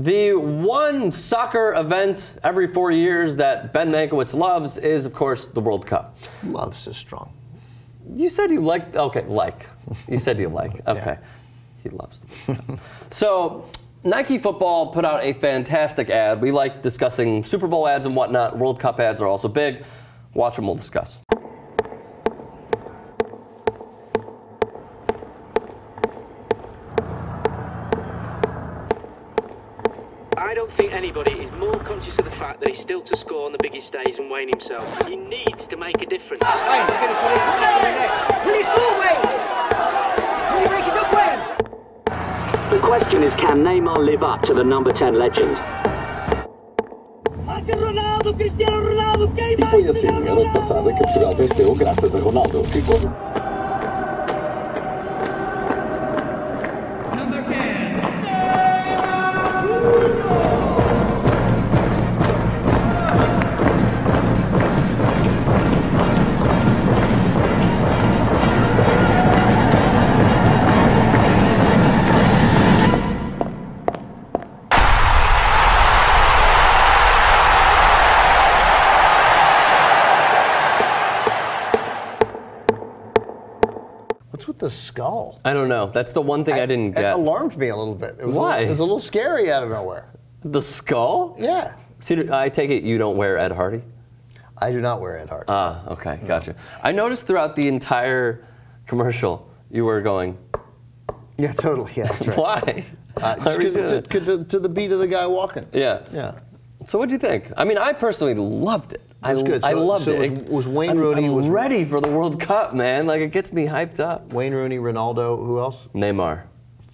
The one soccer event every 4 years that Ben Mankiewicz loves is, of course, the World Cup. Loves is strong. You said you like, okay, like. You said you like, okay. Yeah. He loves the World Cup. So, Nike Football put out a fantastic ad. We like discussing Super Bowl ads and whatnot. World Cup ads are also big. Watch them, we'll discuss. I don't think anybody is more conscious of the fact that he's still to score on the biggest days and Wayne himself. He needs to make a difference. Wayne, you're going to put it in. Will he score, Wayne? Will he break it up, Wayne? The question is, can Neymar live up to the number 10 legend? Ronaldo, Cristiano Ronaldo, quem vai? E foi assim, ano passado, que Portugal venceu graças a Ronaldo. Ficou... Number 10. What's with the skull? I don't know. That's the one thing I didn't get. It alarmed me a little bit. It was Why? It was a little scary out of nowhere. The skull? Yeah. See, I take it you don't wear Ed Hardy? I do not wear Ed Hardy. Ah, okay, gotcha. I noticed throughout the entire commercial you were going. Yeah, totally. Yeah, that's right. Why? Just because to the beat of the guy walking. Yeah. Yeah. So what do you think? I mean, I personally loved it. It was good. I loved it. It was Wayne Rooney. I'm ready for the World Cup, man. Like, it gets me hyped up. Wayne Rooney, Ronaldo, who else? Neymar.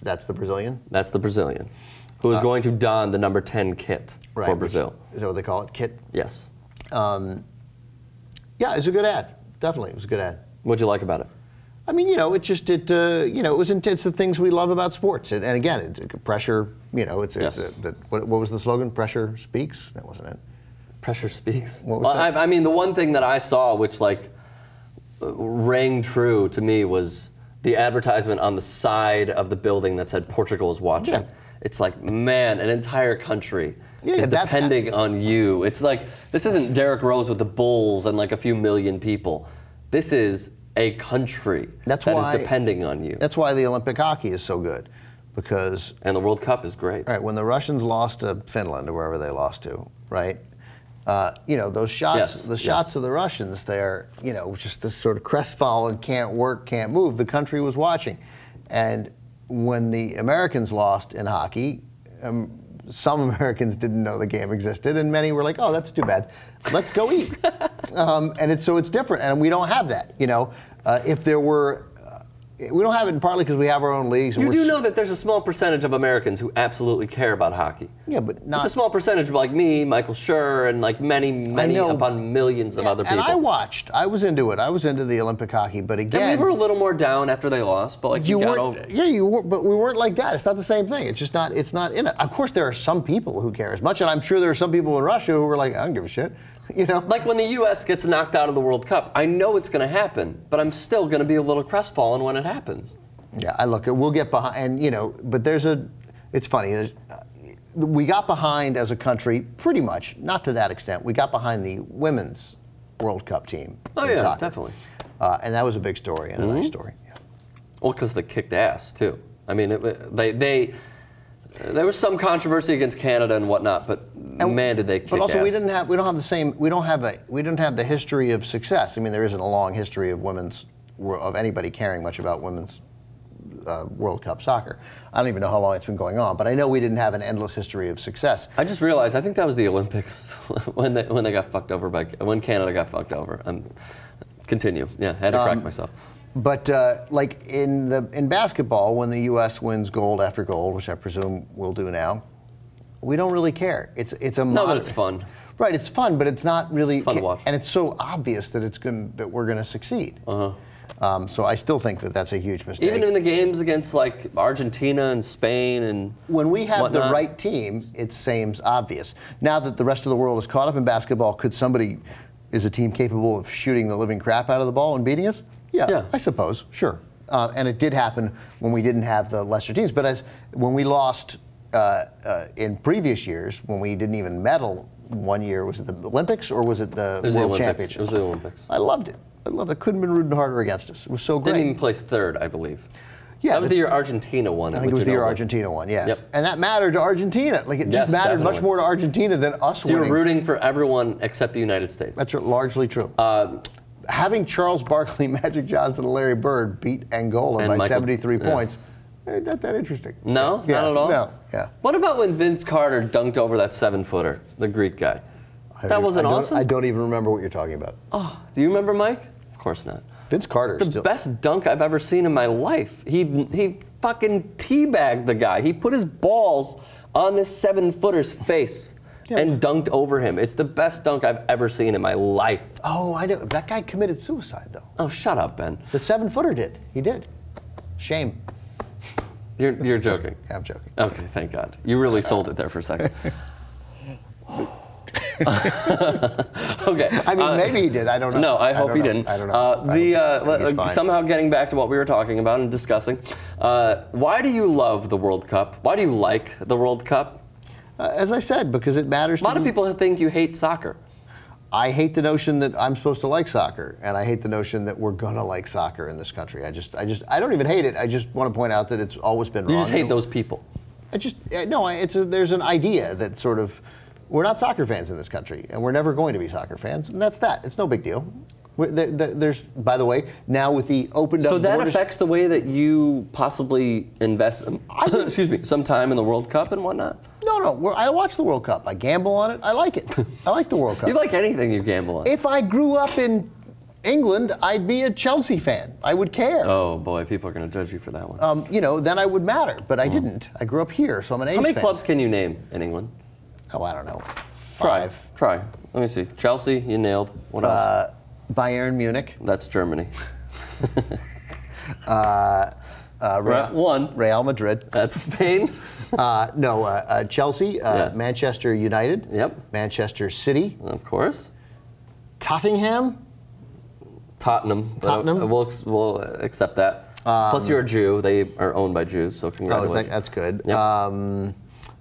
That's the Brazilian? That's the Brazilian. Who is going to don the number 10 kit for Brazil. Is that what they call it? Kit? Yes. Yeah, it's a good ad. Definitely, it was a good ad. What'd you like about it? I mean, you know, it was intense. The things we love about sports, and again, pressure. You know, what was the slogan? Pressure speaks. That wasn't it. Pressure speaks. What was that? I mean, the one thing that I saw, which like rang true to me, was the advertisement on the side of the building that said Portugal is watching. Yeah. It's like, man, an entire country is depending on you. It's like, this isn't Derrick Rose with the Bulls and like a few million people. This is a country that is depending on you. That's why the Olympic hockey is so good, because... And the World Cup is great. Right, when the Russians lost to Finland or wherever they lost to, right? You know, those shots, shots of the Russians there, you know, just this sort of crestfallen, can't work, can't move. The country was watching. And when the Americans lost in hockey, some Americans didn't know the game existed, and many were like, "Oh, that's too bad. Let's go eat." And it's different, and we don't have that. You know, if there were, we don't have it partly because we have our own leagues. And you do know that there's a small percentage of Americans who absolutely care about hockey. Yeah, but not. It's a small percentage, like me, Michael Schur, and like many upon millions of other people. And I watched. I was into it. I was into the Olympic hockey, but again, and we were a little more down after they lost, but like you got over it. Yeah, you were, but we weren't like that. It's not the same thing. It's just not. It's not in it. Of course, there are some people who care as much, and I'm sure there are some people in Russia who were like, I don't give a shit. You know, like when the U.S. gets knocked out of the World Cup, I know it's going to happen, but I'm still going to be a little crestfallen when it happens. Yeah, we'll get behind, and you know, but it's funny. We got behind as a country, pretty much, not to that extent. We got behind the women's World Cup team. Oh yeah, soccer. Definitely. And that was a big story and a nice story. Yeah. Well, because they kicked ass too. I mean, there was some controversy against Canada and whatnot, but man, did they kick ass. But also, we didn't have the history of success. I mean, there isn't a long history of anybody caring much about women's World Cup soccer. I don't even know how long it's been going on, but I know we didn't have an endless history of success. I just realized, I think that was the Olympics when they got fucked over when Canada got fucked over. Continue. Yeah, I had to correct myself. But like in basketball, when the U.S. wins gold after gold, which I presume we'll do now, we don't really care. It's a no, but it's fun. Right, it's fun, but it's not really. It's fun to watch. And it's so obvious that we're going to succeed. So I still think that that's a huge mistake. Even in the games against like Argentina and Spain and when we have whatnot. The right team, it seems obvious. Now that the rest of the world is caught up in basketball, is a team capable of shooting the living crap out of the ball and beating us? Yeah. I suppose, sure. And it did happen when we didn't have the lesser teams. But when we lost in previous years, when we didn't even medal, one year, was it the Olympics or was it the World Championship? It was the Olympics. I loved it. I loved it. Couldn't have been rooting harder against us. It was so great. Didn't even place third, I believe. Yeah, that was the year Argentina won. I think it was the year Argentina won, yeah. Yep. And that mattered to Argentina. Like, it just mattered much more to Argentina than us winning. You were rooting for everyone except the United States. That's largely true. Having Charles Barkley, Magic Johnson, and Larry Bird beat Angola by 73 points, not that interesting. No? Not at all? No, yeah. What about when Vince Carter dunked over that 7-footer, the Greek guy? That wasn't awesome? I don't even remember what you're talking about. Oh, do you remember, Mike? Of course not. Vince Carter the best dunk I've ever seen in my life. He fucking teabagged the guy. He put his balls on this 7-footer's face and dunked over him. It's the best dunk I've ever seen in my life. Oh, I know. That guy committed suicide, though. Oh, shut up, Ben. The 7-footer did. He did. Shame. You're joking. Yeah, I'm joking. Okay, thank God. You really sold it there for a second. Okay. I mean, maybe he did. I don't know. No, I hope he didn't. I don't know. Somehow getting back to what we were talking about and discussing, why do you love the World Cup? Why do you like the World Cup? As I said, because it matters to me. A lot of people think you hate soccer. I hate the notion that I'm supposed to like soccer, and I hate the notion that we're gonna like soccer in this country. I don't even hate it. I just want to point out that it's always been wrong. You just hate those people. There's an idea that sort of, we're not soccer fans in this country, and we're never going to be soccer fans, and that's that. It's no big deal. There's, by the way, now with the opened up borders. So that affects the way that you possibly invest, some time in the World Cup and whatnot? No. I watch the World Cup. I gamble on it. I like it. I like the World Cup. You like anything you gamble on. If I grew up in England, I'd be a Chelsea fan. I would care. Oh, boy, people are going to judge you for that one. Then I would matter, but I didn't. I grew up here, so I'm an A's fan. How many clubs can you name in England? Oh, I don't know. Try. Let me see. Chelsea, you nailed. What else? Bayern Munich. That's Germany. One. Real Madrid. That's Spain. Chelsea, Manchester United. Yep. Manchester City. Of course. Tottenham. We'll accept that. Plus, you're a Jew. They are owned by Jews, so congratulations. That's good. Yep.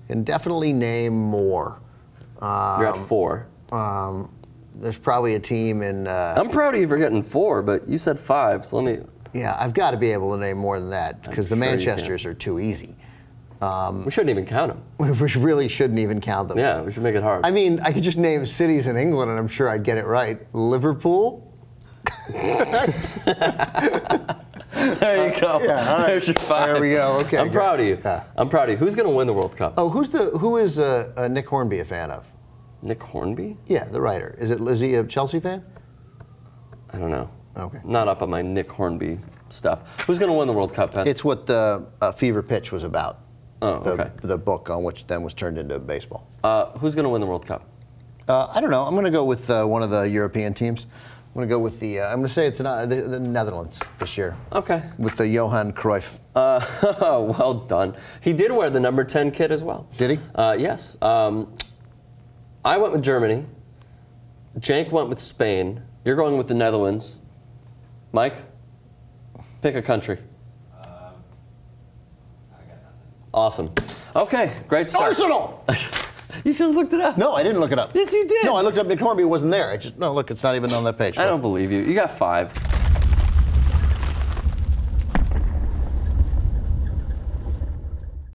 And definitely name more. You're at 4. There's probably a team in. I'm proud of you for getting 4, but you said 5, so let me. Yeah, I've got to be able to name more than that because the Manchesters are too easy. We shouldn't even count them. We really shouldn't even count them. Yeah, we should make it hard. I mean, I could just name cities in England and I'm sure I'd get it right. Liverpool. There you go. Yeah, all right. There's your 5. There we go. Okay. I'm proud of you. Yeah. I'm proud of you. Who's going to win the World Cup? Oh, who is Nick Hornby a fan of? Nick Hornby? Yeah, the writer. Is he a Chelsea fan? I don't know. Okay. Not up on my Nick Hornby stuff. Who's going to win the World Cup, Ben? It's what the Fever Pitch was about. Oh, okay. The book on which then was turned into baseball. Who's going to win the World Cup? I don't know. I'm going to go with one of the European teams. I'm going to go with I'm going to say it's the Netherlands this year. Okay. With the Johan Cruyff. Well done. He did wear the number 10 kit as well. Did he? Yes. I went with Germany. Jank went with Spain. You're going with the Netherlands. Mike, pick a country. I got nothing. Awesome. Okay, great start. Arsenal! You just looked it up. No, I didn't look it up. Yes, you did. No, I looked up Nick Hornby. It wasn't there. Look, it's not even on that page. I don't believe you. You got 5.